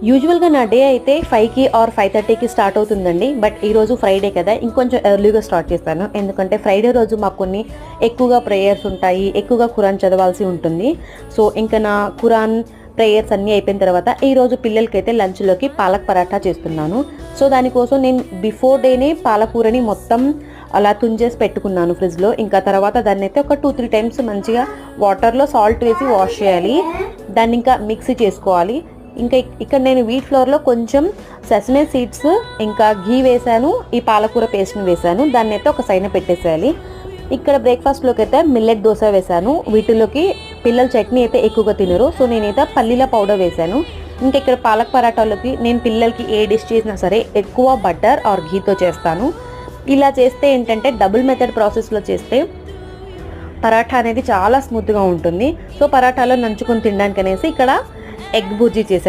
యూజువల్గా నా డే అయితే 5కి ఆర్ 5:30కి స్టార్ట్ అవుతుందండి. బట్ ఈరోజు ఫ్రైడే కదా, ఇంకొంచెం ఎర్లీగా స్టార్ట్ చేస్తాను. ఎందుకంటే ఫ్రైడే రోజు మాకు కొన్ని ఎక్కువగా ప్రేయర్స్ ఉంటాయి, ఎక్కువగా ఖురాన్ చదవాల్సి ఉంటుంది. సో ఇంకా నా ఖురాన్ ప్రేయర్స్ అన్నీ అయిపోయిన తర్వాత ఈరోజు పిల్లలకైతే లంచ్లోకి పాలక్ పరాఠా చేస్తున్నాను. సో దానికోసం నేను బిఫోర్ డేనే పాలకూరని మొత్తం అలా తుంచేసి పెట్టుకున్నాను ఫ్రిడ్జ్లో. ఇంకా తర్వాత దాన్ని అయితే ఒక 2-3 టైమ్స్ మంచిగా వాటర్లో సాల్ట్ వేసి వాష్ చేయాలి. దాన్ని ఇంకా మిక్సీ చేసుకోవాలి. ఇంకా ఇక్కడ నేను వీట్ ఫ్లోర్లో కొంచెం సెసమే సీడ్స్ ఇంకా ఘీ వేసాను, ఈ పాలకూర పేస్ట్ని వేసాను. దాన్ని అయితే ఒక సైడ్న పెట్టేసేయాలి. ఇక్కడ బ్రేక్ఫాస్ట్లోకి అయితే మిల్లెట్ దోశ వేసాను. వీటిలోకి పిల్లలు చట్నీ అయితే ఎక్కువగా తినరు, సో నేనైతే పల్లీల పౌడర్ వేసాను. ఇంకా ఇక్కడ పాలక్ పరాటాలోకి నేను పిల్లలకి ఏ డిష్ చేసినా సరే ఎక్కువ బటర్ ఆర్ ఘీతో చేస్తాను. ఇలా చేస్తే ఏంటంటే డబుల్ మెథడ్ ప్రాసెస్లో చేస్తే పరాఠా అనేది చాలా స్మూత్గా ఉంటుంది. సో పరాఠాలో నంచుకొని తినడానికి అనేసి ఇక్కడ ఎగ్ బుర్జీ చేశాను.